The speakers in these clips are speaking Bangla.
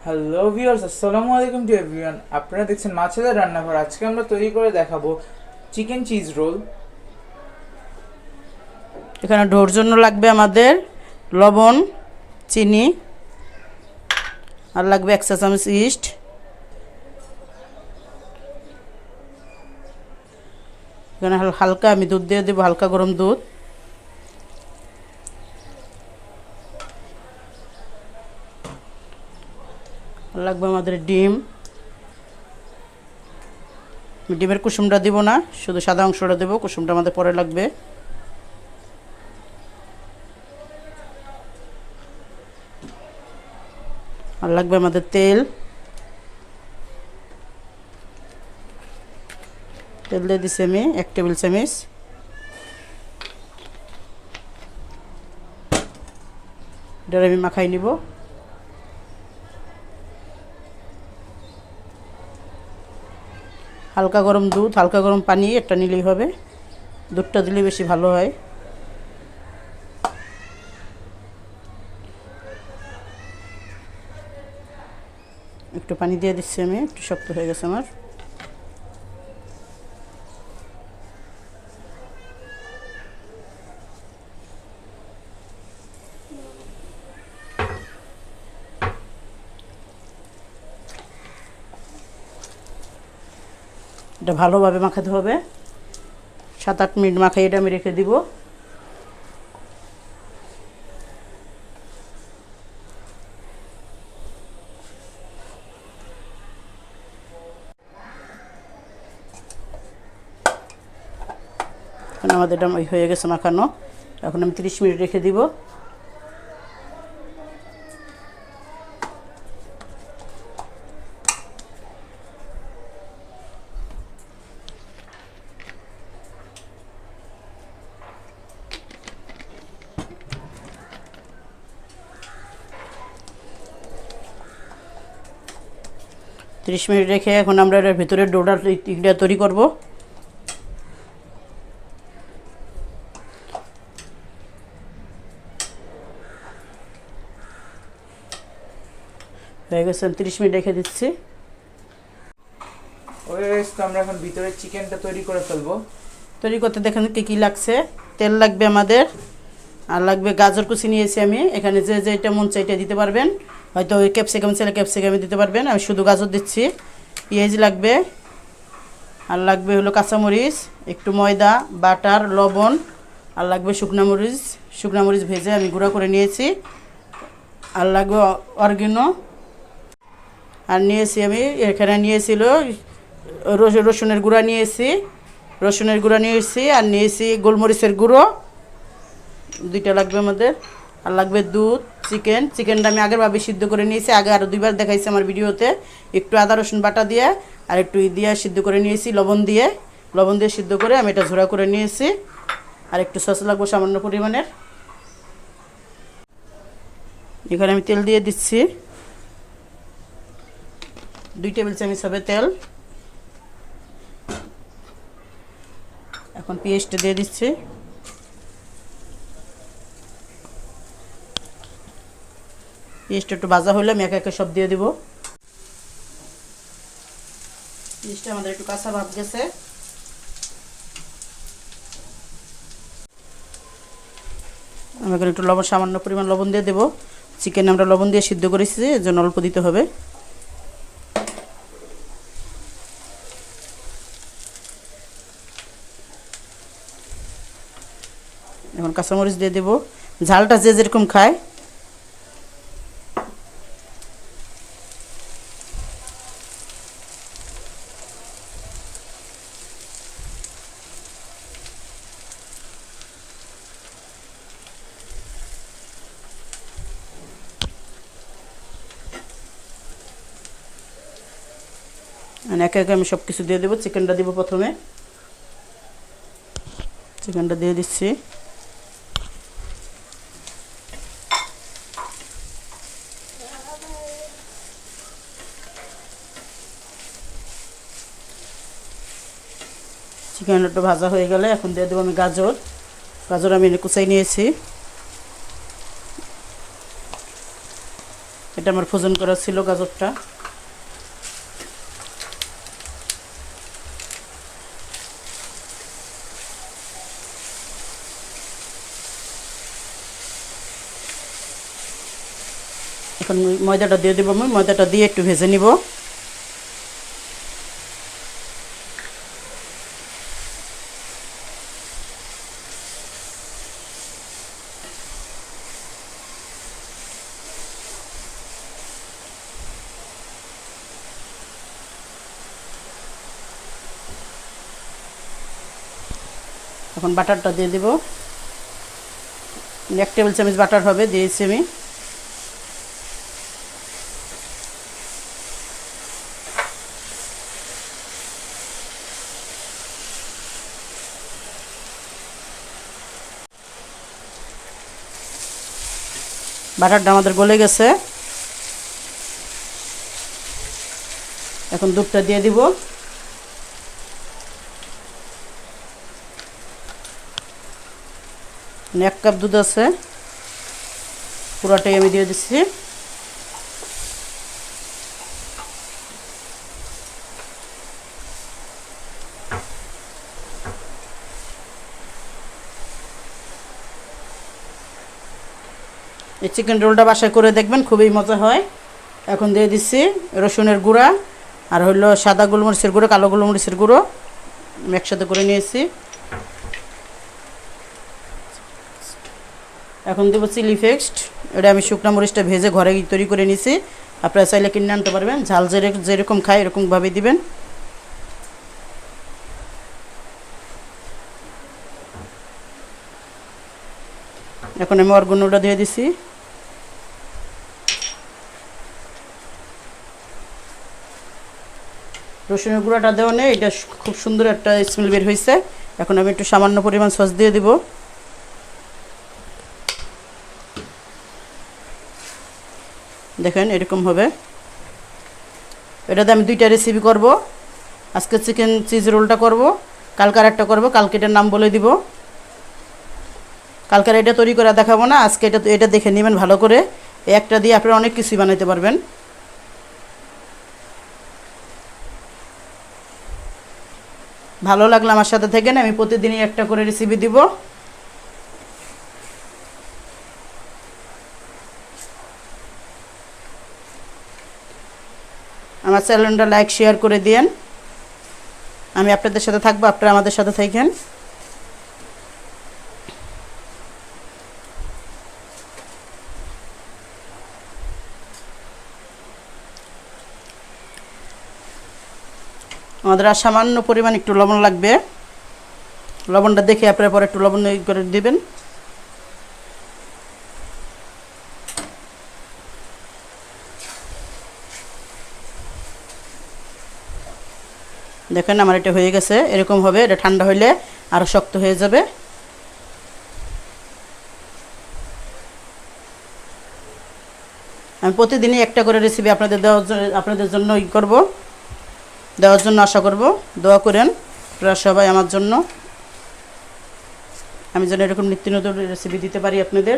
হ্যালো ভিউয়ার্স, আসসালামু আলাইকুম টু এভরিওয়ান। আপনারা দেখছেন মাছেদের রান্নাঘর। আজকে আমরা তৈরি করে দেখাবো চিকেন চিজ রোল। এখানে ডোর জন্য লাগবে আমাদের লবণ, চিনি, আর লাগবে 1 চা চামচ ইস্ট। এখানে হালকা আমি দুধ দিয়ে দেবো, হালকা গরম দুধ। আর লাগবে আমাদের ডিম। ডিমের কুসুমটা দিব না, শুধু সাদা অংশটা দেবো, কুসুমটা আমাদের পরে লাগবে। আর লাগবে আমাদের তেল। তেল দিয়ে দিচ্ছি আমি 1 টেবিল চামচ। এটা আমি মাখাই নিব। হালকা গরম দুধ, হালকা গরম পানি এটা নিলেই হবে। দুধটা দিলে বেশি ভালো হয়। একটু পানি দিয়ে দিচ্ছি আমি, একটু শক্ত হয়ে গেছে আমার। এটা ভালোভাবে মাখাতে হবে। 7-8 মিনিট মাখাই এটা আমি রেখে দিব। এখন আমাদের এটা হয়ে গেছে মাখানো। এখন আমি 30 মিনিট রেখে দিব। রেখে এখন আমরা এর ভিতরে ডোটা তৈরি করব। হয়ে গেছে, 30 মিনিট রেখে দিচ্ছি। তো আমরা এখন ভিতরে চিকেনটা তৈরি করে ফেলবো। তৈরি করতে দেখেন কি লাগছে। তেল লাগবে আমাদের, আর লাগবে গাজর কুচি নিয়েছি আমি। এখানে যে যেটা মন চাই এটা দিতে পারবেন, হয়তো ওই ক্যাপসিকাম চাইলে ক্যাপসিকামে দিতে পারবেন। আমি শুধু গাজর দিচ্ছি। পেঁয়াজ লাগবে, আর লাগবে হলো কাঁচামরিচ, একটু ময়দা, বাটার, লবণ, আর লাগবে শুকনা মরিচ ভেজে আমি গুঁড়া করে নিয়েছি। আর লাগবে অরগ্যানো। আর নিয়েছি আমি এখানে নিয়েছিল রসুনের গুঁড়া নিয়েছি, আর নিয়েছি গোলমরিচের গুঁড়ো, 2টা লাগবে আমাদের। আর লাগবে দুধ, চিকেনটা আমি আগেরভাবে সিদ্ধ করে নিয়েছি, আগে আরও 2বার দেখাইছি আমার ভিডিওতে। একটু আদা রসুন বাটা দিয়ে আর একটু দিয়ে সিদ্ধ করে নিয়েছি, লবণ দিয়ে সিদ্ধ করে আমি এটা ঝোড়া করে নিয়েছি। আর একটু সস লাগবে সামান্য পরিমাণের। এখানে আমি তেল দিয়ে দিচ্ছি, 2 টেবিল চামচ হবে তেল। এখন পেঁয়াজটা দিয়ে দিচ্ছি। পেঁয়াজটা একটু ভাজা হলে আমি একে সব দিয়ে দিব। পেঁয়াজটা আমাদের একটু কাঁচা ভাব গেছে। আমি এখন একটু সামান্য পরিমাণ লবণ দিয়ে দেবো। চিকেন আমরা লবণ দিয়ে সিদ্ধ করেছি, এর জন্য অল্প দিতে হবে। এখন কাঁচামরিচ দিয়ে দেবো, ঝালটা যে যেরকম খায়। একে একে আমি সব কিছু দিয়ে দেবো। চিকেনটা দিব প্রথমে, চিকেনটা দিয়ে দিচ্ছি। চিকেন একটু ভাজা হয়ে গেলে এখন দিয়ে দেবো আমি গাজর আমি কুচাই নিয়েছি। এটা আমার ফ্রোজেন করা ছিল গাজরটা। এখন ময়দাটা দিয়ে দেবো, আমি ময়দাটা দিয়ে একটু ভেজে নিব। এখন বাটারটা দিয়ে দেব, 1 টেবিল চামচ বাটার হবে, দিয়েছি আমি। বাটারটা আমাদের গলে গেছে। এখন দুধটা দিয়ে দিব। 1 কাপ দুধ আছে, পুরোটাই আমি দিয়ে দিচ্ছি। এই চিকেন রোলটা বাসায় করে দেখবেন, খুবই মজা হয়। এখন দিয়ে দিচ্ছি রসুনের গুঁড়া আর হলো সাদা গোলমরিচের গুঁড়ো, কালো গোলমরিচের গুঁড়ো আমি একসাথে করে নিয়েছি। এখন দেবো চিলি ফ্লেক্স, এটা আমি শুকনো মরিচটা ভেজে ঘরে তৈরি করে নিয়েছি, আপনারা চাইলে কিনে আনতে পারবেন। ঝাল যেরকম খায় এরকমভাবে দিবেন। এখন আমি অরগুনোটা দিয়ে দিছি। রসুনের গুঁড়াটা দেওয়া নেই, এটা খুব সুন্দর একটা স্মেল বের হয়েছে। এখন আমি একটু সামান্য পরিমাণ সস দিয়ে দিব। দেখেন এরকম হবে। এটাতে আমি 2টা রেসিপি করব। আজকে চিকেন চিজ রোলটা করব, কালকে আরেকটা করব, কালকে এটার নাম বলে দিব। কালকে এটা তৈরি করে দেখাবো না, আজকে এটা দেখে নেবেন ভালো করে। একটা দিয়ে আপনারা অনেক কিছুই বানাইতে পারবেন। ভালো লাগলে আমার সাথে থাকেন, আমি প্রতিদিনই একটা করে রেসিপি দিব। আমার চ্যানেলটা লাইক শেয়ার করে দিয়েন। আমি আপনাদের সাথে থাকবো, আপনারা আমাদের সাথে থাকেন। আমাদের আর সামান্য পরিমাণ একটু লবণ লাগবে, লবণটা দেখে আপনারা পরে একটু লবণ করে দিবেন। দেখেন আমার এটা হয়ে গেছে, এরকম হবে। এটা ঠান্ডা হইলে আরও শক্ত হয়ে যাবে। আমি প্রতিদিনই একটা করে রেসিপি আপনাদের জন্য দেওয়ার জন্য আশা করব। দোয়া করেন আপনারা সবাই আমার জন্য, আমি যেন এরকম নিত্য নতুন রেসিপি দিতে পারি আপনাদের।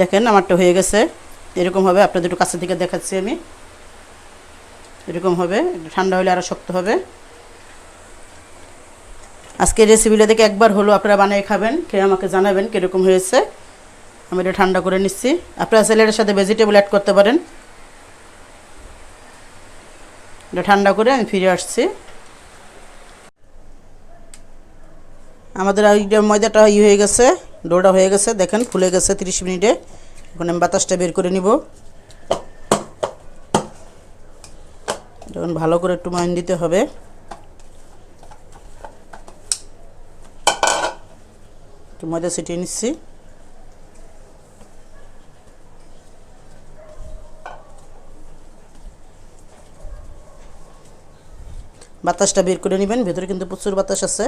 দেখেন আমারটা হয়ে গেছে, এরকম হবে। আপনাদের একটু কাছে থেকে দেখাচ্ছি আমি, এরকম হবে। ঠান্ডা হলে আরও শক্ত হবে। আজকে রেসিপিটা দেখে একবার হলো আপনারা বানিয়ে খাবেন, খেয়ে আমাকে জানাবেন কীরকম হয়েছে। আমি এটা ঠান্ডা করে নিচ্ছি। আপনারা স্যালাডের সাথে ভেজিটেবল অ্যাড করতে পারেন। এটা ঠান্ডা করে আমি ফিরে আসছি। আমাদের এইটা ময়দাটা হয়ে গেছে, ডোটা হয়ে গেছে। দেখেন ফুলে গেছে 30 মিনিটে। এখন আমি বাতাসটা বের করে নিব। এখন ভালো করে একটু ময়ান দিতে হবে। একটু ময়দা ছিটিয়ে নিচ্ছি। বাতাসটা বের করে নেবেন, ভেতরে কিন্তু প্রচুর বাতাস আছে।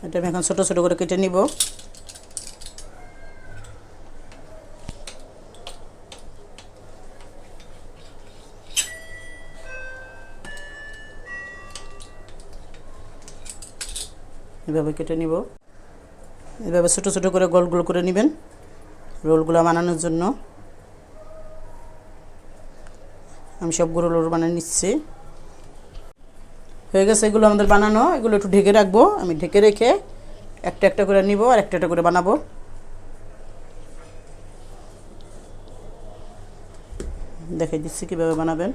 এটা আমি এখন ছোটো ছোটো করে কেটে নিব। এভাবে কেটে নিব। এভাবে ছোটো ছোটো করে গোল করে নেবেন রোলগুলো বানানোর জন্য। আমি সবগুলো রোল বানিয়ে নিচ্ছি। হয়ে গেছে এগুলো আমাদের বানানো। এগুলো একটু ঢেকে রাখবো। আমি ঢেকে রেখে একটা একটা করে নিব আর একটা একটা করে বানাবো। দেখাই দিচ্ছি কীভাবে বানাবেন।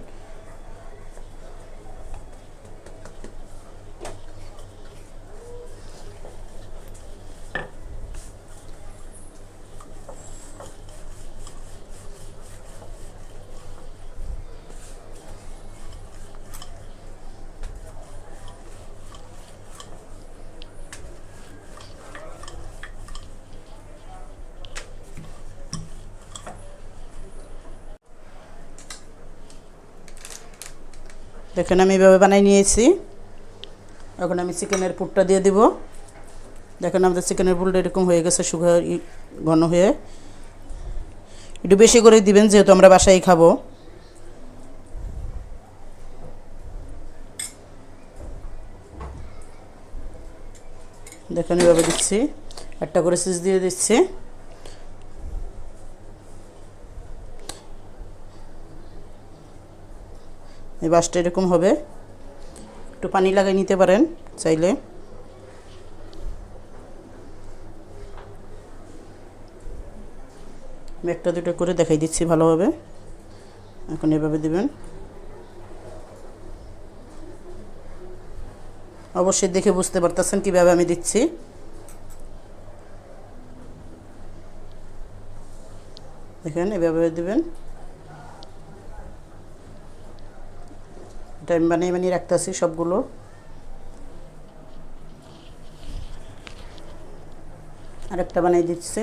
দেখেন আমি এভাবে বানাই নিয়েছি। এখন আমি চিকেনের পুরটা দিয়ে দিব। দেখেন আমাদের চিকেনের পুরটা এরকম হয়ে গেছে, ঘন হয়ে। একটু বেশি করে দিবেন যেহেতু আমরা বাসায় খাবো। দেখেন এভাবে দিচ্ছি, একটা করে চিজ দিয়ে দিচ্ছি। এই বাসটা এরকম হবে। একটু পানি লাগাই নিতে পারেন চাইলে। আমি একটা দুটো করে দেখাই দিচ্ছি ভালোভাবে। এখন এভাবে দিবেন। অবশ্যই দেখে বুঝতে পারতেছেন কীভাবে আমি দিচ্ছি। দেখেন এভাবে দিবেন। এটা আমি বানিয়ে রাখতেছি সবগুলো। আরেকটা বানিয়ে দিচ্ছি,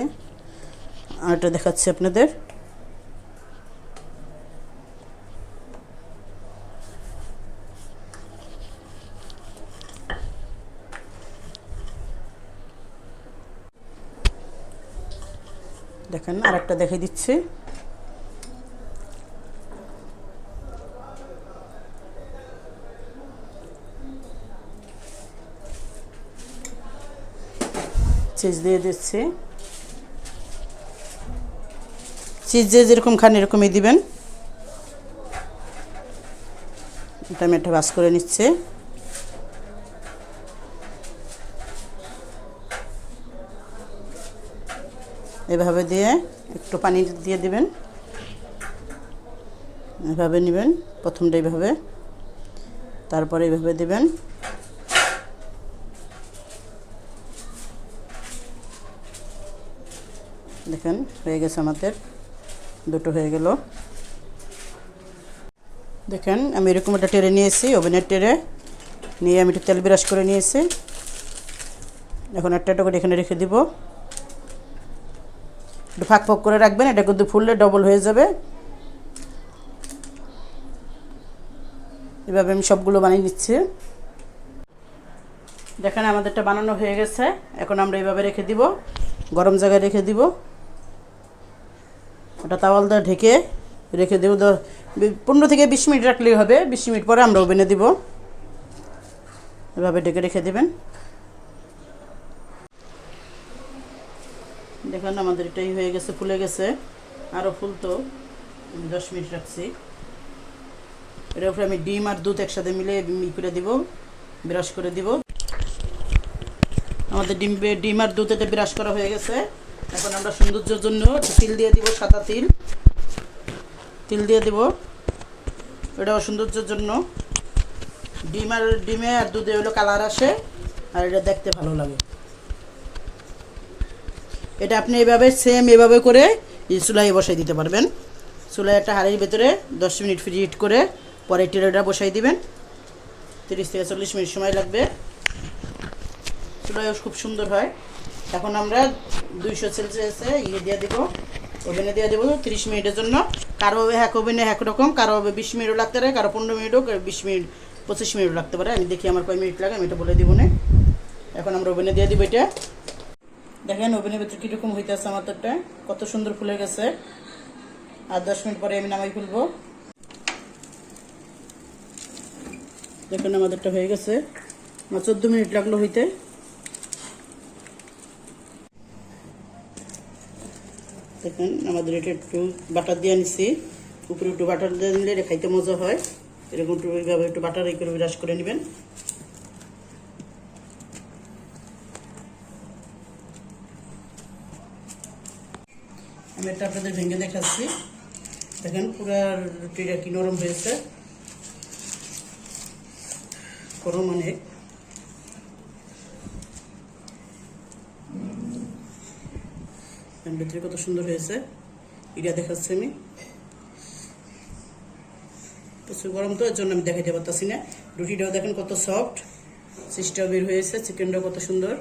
আরেকটা দেখাচ্ছি আপনাদের। দেখেন আরেকটা দেখাই দিচ্ছি। চিজ দিয়ে দিচ্ছি। চিজ যেরকম খান এরকমই দিবেন। এটা আমি একটা ভাজ করে নিচ্ছি। এভাবে দিয়ে একটু পানি দিয়ে দিবেন। এভাবে নেবেন, প্রথমটা এইভাবে, তারপরে এইভাবে দিবেন। দেখেন হয়ে গেছে আমাদের, দুটো হয়ে গেল। দেখেন আমি এরকম একটা টেরে নিয়েছি, ওভেনের টেরে নিয়ে আমি একটু তেল ব্রাশ করে নিয়েছি। এখন একটা একটা করে এখানে রেখে দিব। একটু ফাঁক ফাঁক করে রাখবেন, এটা কিন্তু ফুললে ডবল হয়ে যাবে। এভাবে আমি সবগুলো বানিয়ে নিচ্ছি। দেখেন আমাদেরটা বানানো হয়ে গেছে। এখন আমরা এইভাবে রেখে দিব, গরম জায়গায় রেখে দিব। ওটা তাওয়াল দিয়ে ঢেকে রেখে দেব। 15 থেকে 20 মিনিট রাখলেই হবে। 20 মিনিট পরে আমরা ওভেনে দিব। এভাবে ঢেকে রেখে দেবেন। দেখেন আমাদের এটাই হয়ে গেছে, ফুলে গেছে। আরও ফুলতো, 10 মিনিট রাখছি। এর উপরে আমি ডিম আর দুধ একসাথে মিলে করে দিব, ব্রাশ করে দিব। আমাদের ডিম আর দুধ এটা ব্রাশ করা হয়ে গেছে। এখন আমরা সৌন্দর্যের জন্য তিল দিয়ে দিব, সাদা তিল। তিল দিয়ে দিব, এটাও সৌন্দর্যের জন্য। ডিমে আর দুধে হলো কালার আসে, আর এটা দেখতে ভালো লাগে। এটা আপনি এভাবে করে চুলায় বসাই দিতে পারবেন। চুলায় একটা হাঁড়ির ভেতরে 10 মিনিট হিট করে পরে টেরাটা বসাই দিবেন। 30 থেকে 40 মিনিট সময় লাগবে। চুলায় খুব সুন্দর হয়। এখন আমরা 200 সেলসিয়াসে দিয়ে দেবো, ওভেনে দিয়ে দেবো 30 মিনিটের জন্য। কারো ওভেনে এক রকম, কারো 20 মিনিটও লাগতে পারে, কারো 15 মিনিটও, 20 মিনিট 25 মিনিটও লাগতে পারে। আমি দেখি আমার কয় মিনিট লাগে, আমি এটা বলে দিব না। এখন আমরা ওভেনে দিয়ে দিব এটা। দেখেন ওভেনের ভেতরে কীরকম হইতেছে আমাদেরটা, কত সুন্দর ফুলে গেছে। আর 10 মিনিট পরে আমি নামাই ফেলবো। দেখেন আমাদেরটা হয়ে গেছে। আমার 14 মিনিট লাগলো হইতে। দেখেন আমাদের এটা একটু বাটার দিয়ে নিছি, উপরে একটু বাটার দিয়ে নিলে এটা খাইতে মজা হয়। এরকম একটু এইভাবে একটু বাটার করে ব্রাশ করে নেবেন। আমি এটা আপনাদের ভেঙে দেখাচ্ছি। দেখেন পুরো রুটিটা কি নরম হয়েছে, গরম অনেক। ভিতরে কত সুন্দর হয়েছে এটা দেখাচ্ছি আমি। প্রচুর গরম তো, এর জন্য আমি দেখাইতে পারতেছি না। রুটিটাও দেখেন কত সফট, চিজটাও বের হয়েছে, চিকেনটাও কত সুন্দর।